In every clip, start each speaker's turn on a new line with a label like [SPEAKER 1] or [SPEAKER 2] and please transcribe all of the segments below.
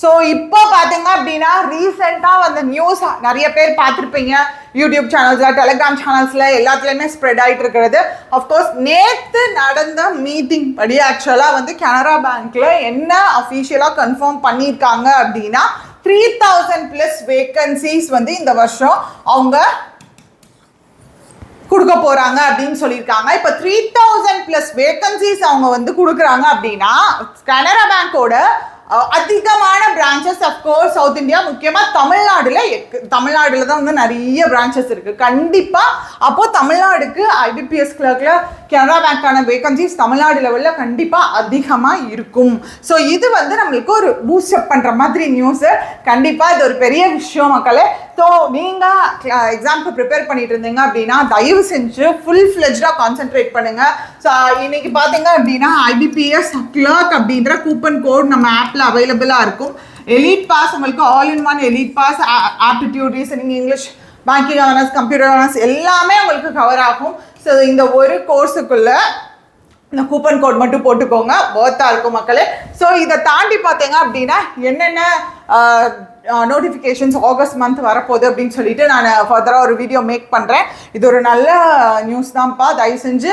[SPEAKER 1] So இப்போ பார்த்தீங்க அப்படின்னா ரீசெண்டாக வந்த நியூஸ் நிறைய பேர் பார்த்துருப்பீங்க, யூடியூப் சேனல்ஸில், டெலிகிராம் சேனல்ஸில் எல்லாத்துலேயுமே ஸ்ப்ரெட் ஆகிட்டு இருக்கிறது. அஃப்கோர்ஸ் நேற்று நடந்த மீட்டிங் படி ஆக்சுவலாக வந்து கனரா பேங்க்கில் என்ன அஃபீஷியலாக கன்ஃபார்ம் பண்ணியிருக்காங்க அப்படின்னா 3000+ வேக்கன்சிஸ் வந்து இந்த வருஷம் அவங்க கொடுக்க போறாங்க அப்படின்னு சொல்லியிருக்காங்க. இப்போ 3000+ வேக்கன்சிஸ் அவங்க வந்து கொடுக்குறாங்க அப்படின்னா கனரா பேங்கோட அதிகமான பிரான்ச்சஸ் அஃப்கோர்ஸ் சவுத் இந்தியா, முக்கியமாக தமிழ்நாடுல தான் வந்து நிறைய பிரான்ச்சஸ் இருக்குது கண்டிப்பாக. அப்போது தமிழ்நாடுக்கு ஐபிபிஎஸ் கிளர்க்கில் கனரா பேங்க்கான வேகன்சிஸ் தமிழ்நாடு லெவலில் கண்டிப்பாக அதிகமாக இருக்கும். ஸோ இது வந்து நம்மளுக்கு ஒரு பூஸ்டப் பண்ணுற மாதிரி நியூஸு. கண்டிப்பாக இது ஒரு பெரிய விஷயம் மக்களே. ஸோ நீங்கள் எக்ஸாமுக்கு ப்ரிப்பேர் பண்ணிட்டு இருந்தீங்க அப்படின்னா தயவு செஞ்சு ஃபுல் ஃப்ளெஜ்டாக கான்சென்ட்ரேட் பண்ணுங்கள். ஸோ இன்னைக்கு பார்த்தீங்க அப்படின்னா ஐபிபிஎஸ் கிளர்க் அப்படின்ற கூப்பன் கோட் நம்ம ஆப்பில் அவைலபிளாக இருக்கும். எலிட் பாஸ் உங்களுக்கு all in one elite pass, aptitude, reasoning, English, banking awareness, computer awareness எல்லாமே உங்களுக்கு கவர் ஆகும். ஸோ இந்த ஒரு கோர்ஸுக்குள்ளே இந்த கூப்பன் கோட் மட்டும் போட்டுக்கோங்க, ஒர்த்தாக இருக்கும் மக்களே. ஸோ இதை தாண்டி பார்த்தீங்க அப்படின்னா என்னென்ன நோட்டிஃபிகேஷன்ஸ் ஆகஸ்ட் மந்த் வரப்போகுது அப்படின்னு சொல்லிட்டு நான் ஃபர்தராக ஒரு வீடியோ மேக் பண்ணுறேன். இது ஒரு நல்ல நியூஸ் தான்ப்பா. தயவு செஞ்சு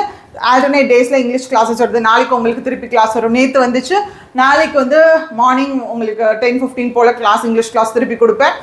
[SPEAKER 1] ஆல்டர்னேட் டேஸில் இங்கிலீஷ் கிளாஸஸ் வருது. நாளைக்கு உங்களுக்கு திருப்பி கிளாஸ் வரும். நேற்று வந்துச்சு, நாளைக்கு வந்து மார்னிங் உங்களுக்கு 10:15 போல் கிளாஸ், இங்கிலீஷ் கிளாஸ் திருப்பி கொடுப்பேன்.